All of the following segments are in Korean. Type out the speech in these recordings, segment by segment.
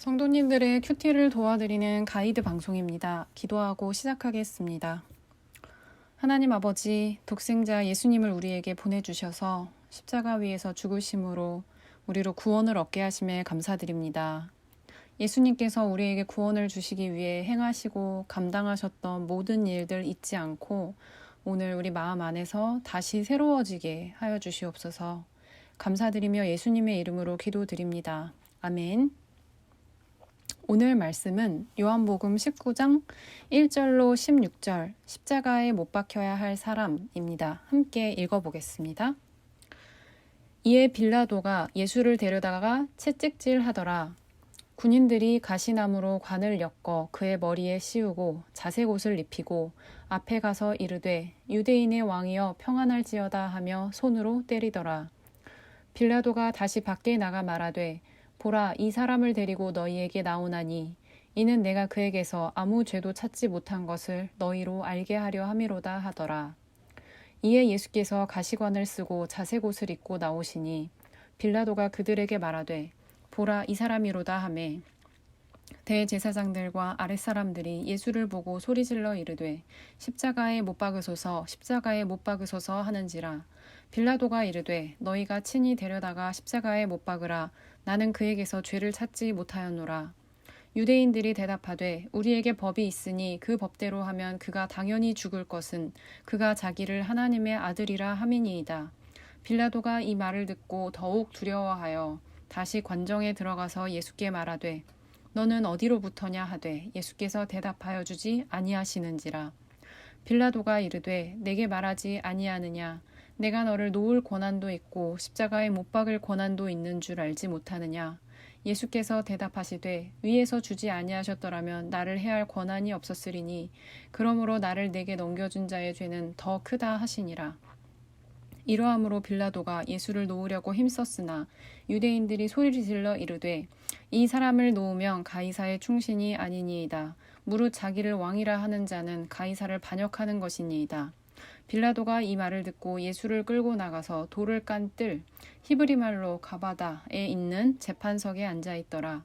성도님들의 큐티를 도와드리는 가이드 방송입니다. 기도하고 시작하겠습니다. 하나님 아버지, 독생자 예수님을 우리에게 보내주셔서 십자가 위에서 죽으심으로 우리로 구원을 얻게 하심에 감사드립니다. 예수님께서 우리에게 구원을 주시기 위해 행하시고 감당하셨던 모든 일들 잊지 않고 오늘 우리 마음 안에서 다시 새로워지게 하여 주시옵소서. 감사드리며 예수님의 이름으로 기도드립니다. 아멘. 오늘 말씀은 요한복음 19장 1절로 16절 십자가에 못 박혀야 할 사람입니다. 함께 읽어보겠습니다. 이에 빌라도가 예수를 데려다가 채찍질하더라. 군인들이 가시나무로 관을 엮어 그의 머리에 씌우고 자색옷을 입히고 앞에 가서 이르되 유대인의 왕이여 평안할지어다 하며 손으로 때리더라. 빌라도가 다시 밖에 나가 말하되 보라, 이 사람을 데리고 너희에게 나오나니 이는 내가 그에게서 아무 죄도 찾지 못한 것을 너희로 알게 하려 함이로다 하더라. 이에 예수께서 가시관을 쓰고 자색옷을 입고 나오시니 빌라도가 그들에게 말하되 보라, 이 사람이로다 하매 대제사장들과 아랫사람들이 예수를 보고 소리질러 이르되 십자가에 못 박으소서, 십자가에 못 박으소서 하는지라. 빌라도가 이르되 너희가 친히 데려다가 십자가에 못 박으라. 나는 그에게서 죄를 찾지 못하였노라. 유대인들이 대답하되 우리에게 법이 있으니 그 법대로 하면 그가 당연히 죽을 것은 그가 자기를 하나님의 아들이라 함이니이다. 빌라도가 이 말을 듣고 더욱 두려워하여 다시 관정에 들어가서 예수께 말하되 너는 어디로부터냐 하되 예수께서 대답하여 주지 아니하시는지라. 빌라도가 이르되 내게 말하지 아니하느냐. 내가 너를 놓을 권한도 있고 십자가에 못 박을 권한도 있는 줄 알지 못하느냐. 예수께서 대답하시되 위에서 주지 아니하셨더라면 나를 해할 권한이 없었으리니 그러므로 나를 내게 넘겨준 자의 죄는 더 크다 하시니라. 이러함으로 빌라도가 예수를 놓으려고 힘썼으나 유대인들이 소리를 질러 이르되 이 사람을 놓으면 가이사의 충신이 아니니이다. 무릇 자기를 왕이라 하는 자는 가이사를 반역하는 것이니이다. 빌라도가 이 말을 듣고 예수를 끌고 나가서 돌을 깐 뜰 히브리 말로 가바다에 있는 재판석에 앉아 있더라.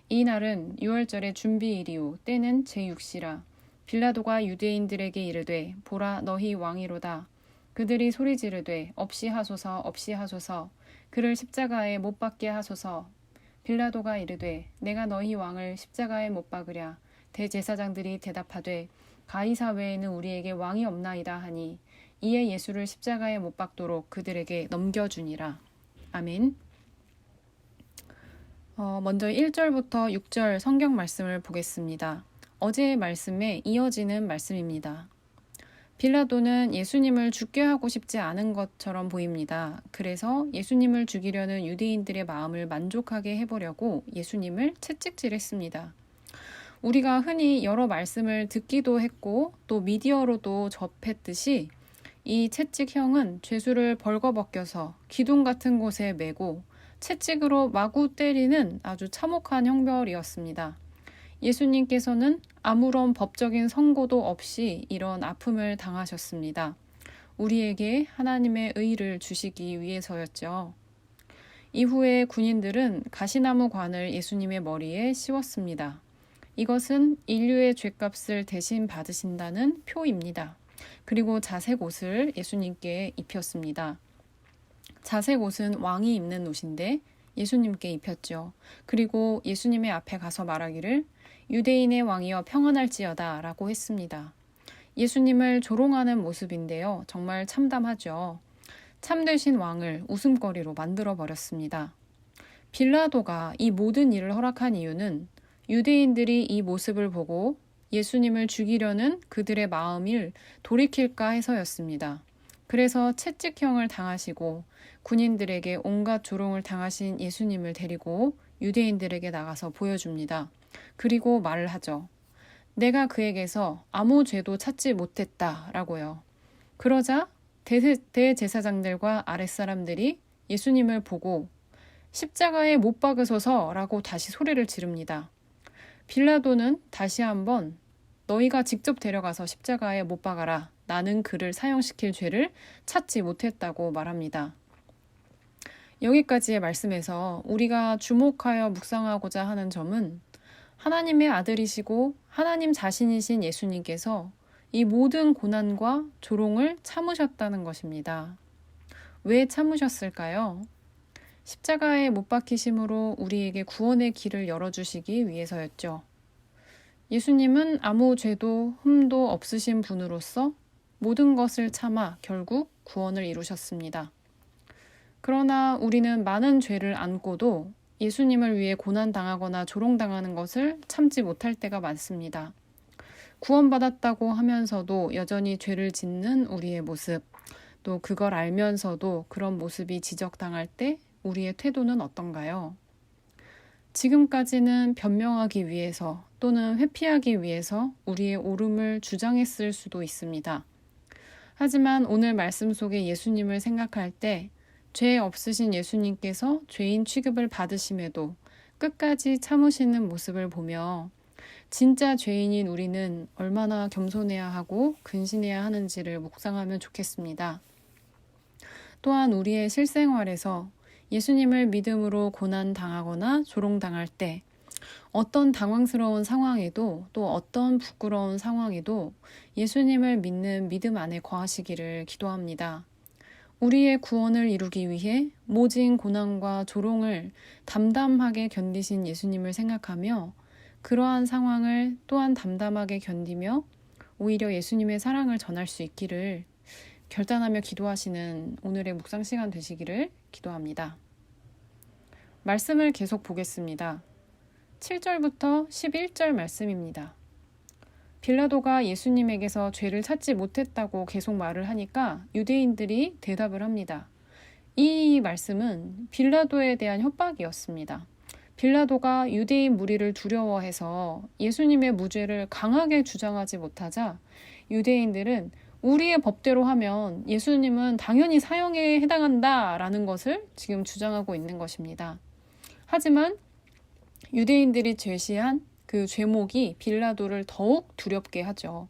이 날은 유월절의 준비일이요 때는 제6시라. 빌라도가 유대인들에게 이르되 보라, 너희 왕이로다. 그들이 소리 지르되 없이 하소서, 없이 하소서. 그를 십자가에 못 박게 하소서. 빌라도가 이르되 내가 너희 왕을 십자가에 못 박으랴. 대제사장들이 대답하되 가이사 외에는 우리에게 왕이 없나이다 하니 이에 예수를 십자가에 못 박도록 그들에게 넘겨주니라. 아멘. 먼저 1절부터 6절 성경 말씀을 보겠습니다. 어제의 말씀에 이어지는 말씀입니다. 빌라도는 예수님을 죽게 하고 싶지 않은 것처럼 보입니다. 그래서 예수님을 죽이려는 유대인들의 마음을 만족하게 해보려고 예수님을 채찍질했습니다. 우리가 흔히 여러 말씀을 듣기도 했고 또 미디어로도 접했듯이 이 채찍형은 죄수를 벌거벗겨서 기둥 같은 곳에 메고 채찍으로 마구 때리는 아주 참혹한 형벌이었습니다. 예수님께서는 아무런 법적인 선고도 없이 이런 아픔을 당하셨습니다. 우리에게 하나님의 의를 주시기 위해서였죠. 이후에 군인들은 가시나무 관을 예수님의 머리에 씌웠습니다. 이것은 인류의 죄값을 대신 받으신다는 표입니다. 그리고 자색옷을 예수님께 입혔습니다. 자색옷은 왕이 입는 옷인데 예수님께 입혔죠. 그리고 예수님의 앞에 가서 말하기를 유대인의 왕이여 평안할지어다 라고 했습니다. 예수님을 조롱하는 모습인데요. 정말 참담하죠. 참되신 왕을 웃음거리로 만들어버렸습니다. 빌라도가 이 모든 일을 허락한 이유는 유대인들이 이 모습을 보고 예수님을 죽이려는 그들의 마음을 돌이킬까 해서였습니다. 그래서 채찍형을 당하시고 군인들에게 온갖 조롱을 당하신 예수님을 데리고 유대인들에게 나가서 보여줍니다. 그리고 말을 하죠. 내가 그에게서 아무 죄도 찾지 못했다 라고요. 그러자 대제사장들과 아랫사람들이 예수님을 보고 십자가에 못 박으소서 라고 다시 소리를 지릅니다. 빌라도는 다시 한번 너희가 직접 데려가서 십자가에 못 박아라. 나는 그를 사형시킬 죄를 찾지 못했다고 말합니다. 여기까지의 말씀에서 우리가 주목하여 묵상하고자 하는 점은 하나님의 아들이시고 하나님 자신이신 예수님께서 이 모든 고난과 조롱을 참으셨다는 것입니다. 왜 참으셨을까요? 십자가에 못 박히심으로 우리에게 구원의 길을 열어주시기 위해서였죠. 예수님은 아무 죄도 흠도 없으신 분으로서 모든 것을 참아 결국 구원을 이루셨습니다. 그러나 우리는 많은 죄를 안고도 예수님을 위해 고난당하거나 조롱당하는 것을 참지 못할 때가 많습니다. 구원받았다고 하면서도 여전히 죄를 짓는 우리의 모습, 또 그걸 알면서도 그런 모습이 지적당할 때 우리의 태도는 어떤가요? 지금까지는 변명하기 위해서 또는 회피하기 위해서 우리의 옳음을 주장했을 수도 있습니다. 하지만 오늘 말씀 속에 예수님을 생각할 때 죄 없으신 예수님께서 죄인 취급을 받으심에도 끝까지 참으시는 모습을 보며 진짜 죄인인 우리는 얼마나 겸손해야 하고 근신해야 하는지를 묵상하면 좋겠습니다. 또한 우리의 실생활에서 예수님을 믿음으로 고난당하거나 조롱당할 때 어떤 당황스러운 상황에도 또 어떤 부끄러운 상황에도 예수님을 믿는 믿음 안에 거하시기를 기도합니다. 우리의 구원을 이루기 위해 모진 고난과 조롱을 담담하게 견디신 예수님을 생각하며 그러한 상황을 또한 담담하게 견디며 오히려 예수님의 사랑을 전할 수 있기를 결단하며 기도하시는 오늘의 묵상 시간 되시기를 기도합니다. 말씀을 계속 보겠습니다. 7절부터 11절 말씀입니다. 빌라도가 예수님에게서 죄를 찾지 못했다고 계속 말을 하니까 유대인들이 대답을 합니다. 이 말씀은 빌라도에 대한 협박이었습니다. 빌라도가 유대인 무리를 두려워해서 예수님의 무죄를 강하게 주장하지 못하자 유대인들은 우리의 법대로 하면 예수님은 당연히 사형에 해당한다라는 것을 지금 주장하고 있는 것입니다. 하지만 유대인들이 제시한 그 죄목이 빌라도를 더욱 두렵게 하죠.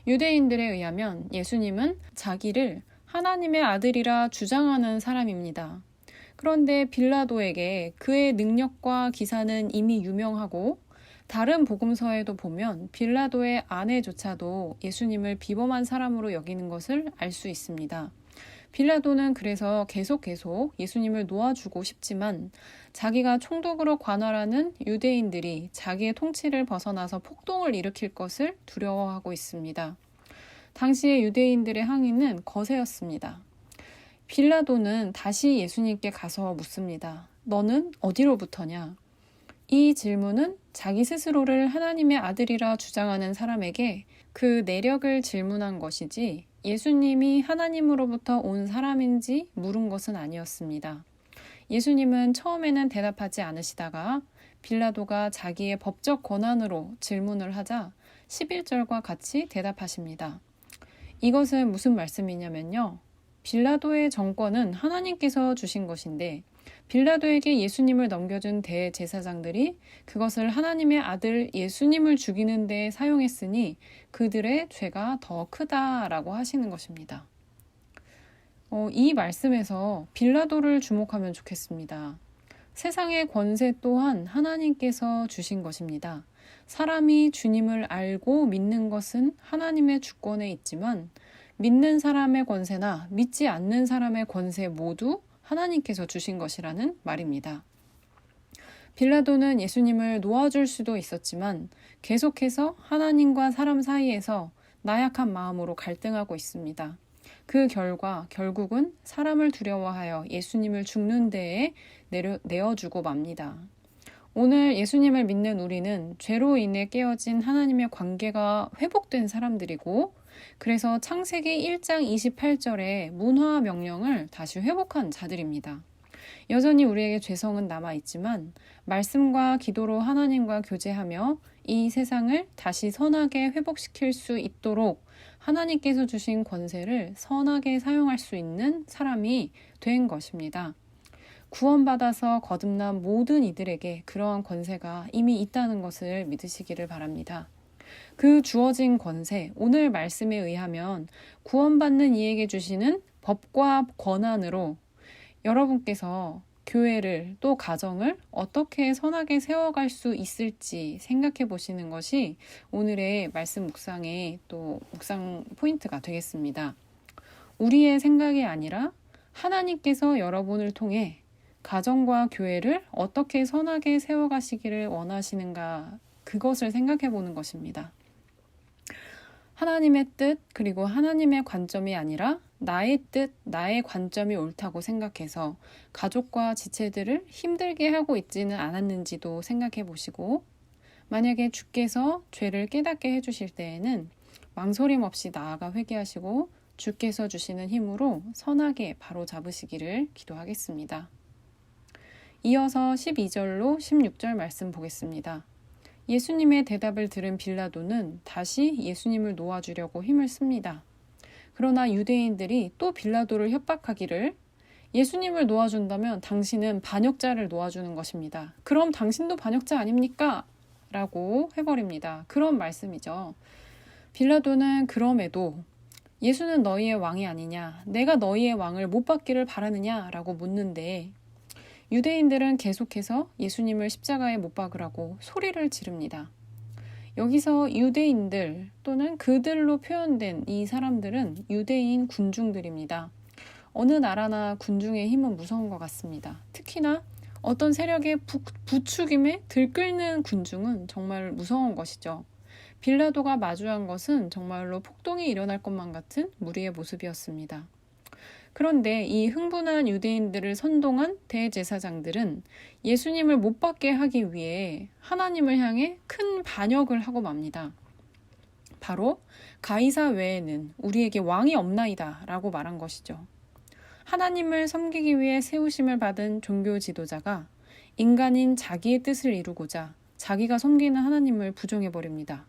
유대인들에 의하면 예수님은 자기를 하나님의 아들이라 주장하는 사람입니다. 그런데 빌라도에게 그의 능력과 기사는 이미 유명하고 다른 복음서에도 보면 빌라도의 아내조차도 예수님을 비범한 사람으로 여기는 것을 알 수 있습니다. 빌라도는 그래서 계속 예수님을 놓아주고 싶지만 자기가 총독으로 관할하는 유대인들이 자기의 통치를 벗어나서 폭동을 일으킬 것을 두려워하고 있습니다. 당시의 유대인들의 항의는 거세였습니다. 빌라도는 다시 예수님께 가서 묻습니다. 너는 어디로부터냐? 이 질문은 자기 스스로를 하나님의 아들이라 주장하는 사람에게 그 내력을 질문한 것이지 예수님이 하나님으로부터 온 사람인지 물은 것은 아니었습니다. 예수님은 처음에는 대답하지 않으시다가 빌라도가 자기의 법적 권한으로 질문을 하자 11절과 같이 대답하십니다. 이것은 무슨 말씀이냐면요. 빌라도의 정권은 하나님께서 주신 것인데 빌라도에게 예수님을 넘겨준 대제사장들이 그것을 하나님의 아들 예수님을 죽이는 데 사용했으니 그들의 죄가 더 크다라고 하시는 것입니다. 이 말씀에서 빌라도를 주목하면 좋겠습니다. 세상의 권세 또한 하나님께서 주신 것입니다. 사람이 주님을 알고 믿는 것은 하나님의 주권에 있지만 믿는 사람의 권세나 믿지 않는 사람의 권세 모두 하나님께서 주신 것이라는 말입니다. 빌라도는 예수님을 놓아줄 수도 있었지만 계속해서 하나님과 사람 사이에서 나약한 마음으로 갈등하고 있습니다. 그 결과 결국은 사람을 두려워하여 예수님을 죽는 데에 내어주고 맙니다. 오늘 예수님을 믿는 우리는 죄로 인해 깨어진 하나님의 관계가 회복된 사람들이고 그래서 창세기 1장 28절에 문화 명령을 다시 회복한 자들입니다. 여전히 우리에게 죄성은 남아있지만 말씀과 기도로 하나님과 교제하며 이 세상을 다시 선하게 회복시킬 수 있도록 하나님께서 주신 권세를 선하게 사용할 수 있는 사람이 된 것입니다. 구원받아서 거듭난 모든 이들에게 그러한 권세가 이미 있다는 것을 믿으시기를 바랍니다. 그 주어진 권세, 오늘 말씀에 의하면 구원받는 이에게 주시는 법과 권한으로 여러분께서 교회를 또 가정을 어떻게 선하게 세워갈 수 있을지 생각해 보시는 것이 오늘의 말씀 묵상의 또 묵상 포인트가 되겠습니다. 우리의 생각이 아니라 하나님께서 여러분을 통해 가정과 교회를 어떻게 선하게 세워가시기를 원하시는가, 그것을 생각해 보는 것입니다. 하나님의 뜻, 그리고 하나님의 관점이 아니라 나의 뜻, 나의 관점이 옳다고 생각해서 가족과 지체들을 힘들게 하고 있지는 않았는지도 생각해 보시고, 만약에 주께서 죄를 깨닫게 해주실 때에는 망설임 없이 나아가 회개하시고 주께서 주시는 힘으로 선하게 바로 잡으시기를 기도하겠습니다. 이어서 12절로 16절 말씀 보겠습니다. 예수님의 대답을 들은 빌라도는 다시 예수님을 놓아주려고 힘을 씁니다. 그러나 유대인들이 또 빌라도를 협박하기를, 예수님을 놓아준다면 당신은 반역자를 놓아주는 것입니다. 그럼 당신도 반역자 아닙니까? 라고 해버립니다. 그런 말씀이죠. 빌라도는 그럼에도 예수는 너희의 왕이 아니냐? 내가 너희의 왕을 못 받기를 바라느냐? 라고 묻는데 유대인들은 계속해서 예수님을 십자가에 못 박으라고 소리를 지릅니다. 여기서 유대인들 또는 그들로 표현된 이 사람들은 유대인 군중들입니다. 어느 나라나 군중의 힘은 무서운 것 같습니다. 특히나 어떤 세력의 부추김에 들끓는 군중은 정말 무서운 것이죠. 빌라도가 마주한 것은 정말로 폭동이 일어날 것만 같은 무리의 모습이었습니다. 그런데 이 흥분한 유대인들을 선동한 대제사장들은 예수님을 못 받게 하기 위해 하나님을 향해 큰 반역을 하고 맙니다. 바로 가이사 외에는 우리에게 왕이 없나이다 라고 말한 것이죠. 하나님을 섬기기 위해 세우심을 받은 종교 지도자가 인간인 자기의 뜻을 이루고자 자기가 섬기는 하나님을 부정해버립니다.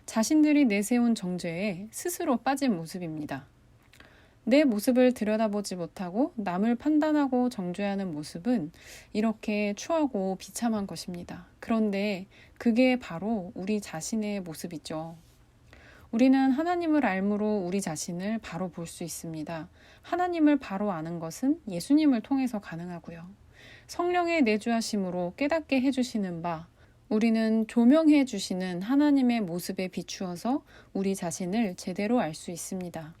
자신들이 내세운 정죄에 스스로 빠진 모습입니다. 내 모습을 들여다보지 못하고 남을 판단하고 정죄하는 모습은 이렇게 추하고 비참한 것입니다. 그런데 그게 바로 우리 자신의 모습이죠. 우리는 하나님을 알므로 우리 자신을 바로 볼 수 있습니다. 하나님을 바로 아는 것은 예수님을 통해서 가능하고요. 성령의 내주하심으로 깨닫게 해주시는 바, 우리는 조명해 주시는 하나님의 모습에 비추어서 우리 자신을 제대로 알 수 있습니다.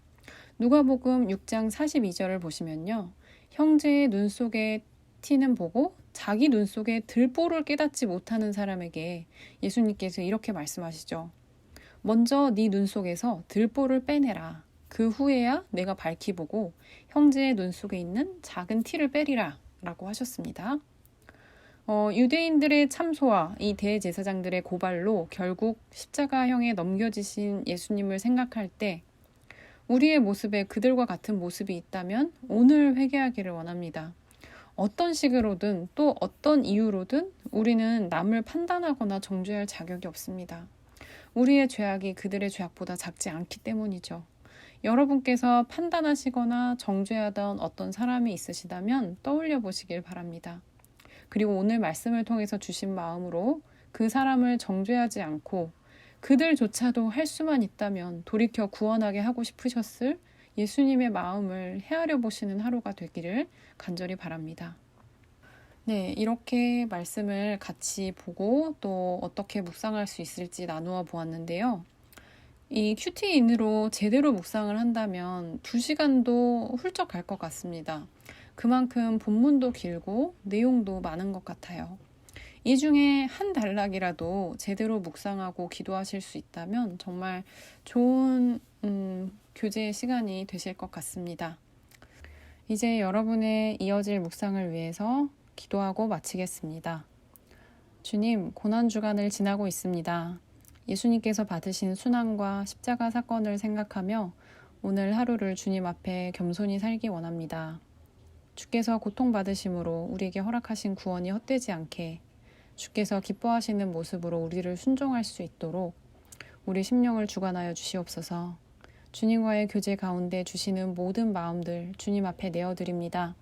누가복음 6장 42절을 보시면요. 형제의 눈 속에 티는 보고 자기 눈 속에 들보를 깨닫지 못하는 사람에게 예수님께서 이렇게 말씀하시죠. 먼저 네 눈 속에서 들보를 빼내라. 그 후에야 내가 밝히 보고 형제의 눈 속에 있는 작은 티를 빼리라 라고 하셨습니다. 유대인들의 참소와 이 대제사장들의 고발로 결국 십자가형에 넘겨지신 예수님을 생각할 때 우리의 모습에 그들과 같은 모습이 있다면 오늘 회개하기를 원합니다. 어떤 식으로든 또 어떤 이유로든 우리는 남을 판단하거나 정죄할 자격이 없습니다. 우리의 죄악이 그들의 죄악보다 작지 않기 때문이죠. 여러분께서 판단하시거나 정죄하던 어떤 사람이 있으시다면 떠올려 보시길 바랍니다. 그리고 오늘 말씀을 통해서 주신 마음으로 그 사람을 정죄하지 않고 그들조차도 할 수만 있다면 돌이켜 구원하게 하고 싶으셨을 예수님의 마음을 헤아려 보시는 하루가 되기를 간절히 바랍니다. 네, 이렇게 말씀을 같이 보고 또 어떻게 묵상할 수 있을지 나누어 보았는데요. 이 큐티인으로 제대로 묵상을 한다면 2시간도 훌쩍 갈 것 같습니다. 그만큼 본문도 길고 내용도 많은 것 같아요. 이 중에 한 단락이라도 제대로 묵상하고 기도하실 수 있다면 정말 좋은 교제의 시간이 되실 것 같습니다. 이제 여러분의 이어질 묵상을 위해서 기도하고 마치겠습니다. 주님, 고난주간을 지나고 있습니다. 예수님께서 받으신 순환과 십자가 사건을 생각하며 오늘 하루를 주님 앞에 겸손히 살기 원합니다. 주께서 고통받으심으로 우리에게 허락하신 구원이 헛되지 않게 주께서 기뻐하시는 모습으로 우리를 순종할 수 있도록 우리 심령을 주관하여 주시옵소서. 주님과의 교제 가운데 주시는 모든 마음들 주님 앞에 내어드립니다.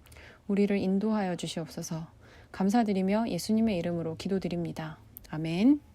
우리를 인도하여 주시옵소서. 감사드리며 예수님의 이름으로 기도드립니다. 아멘.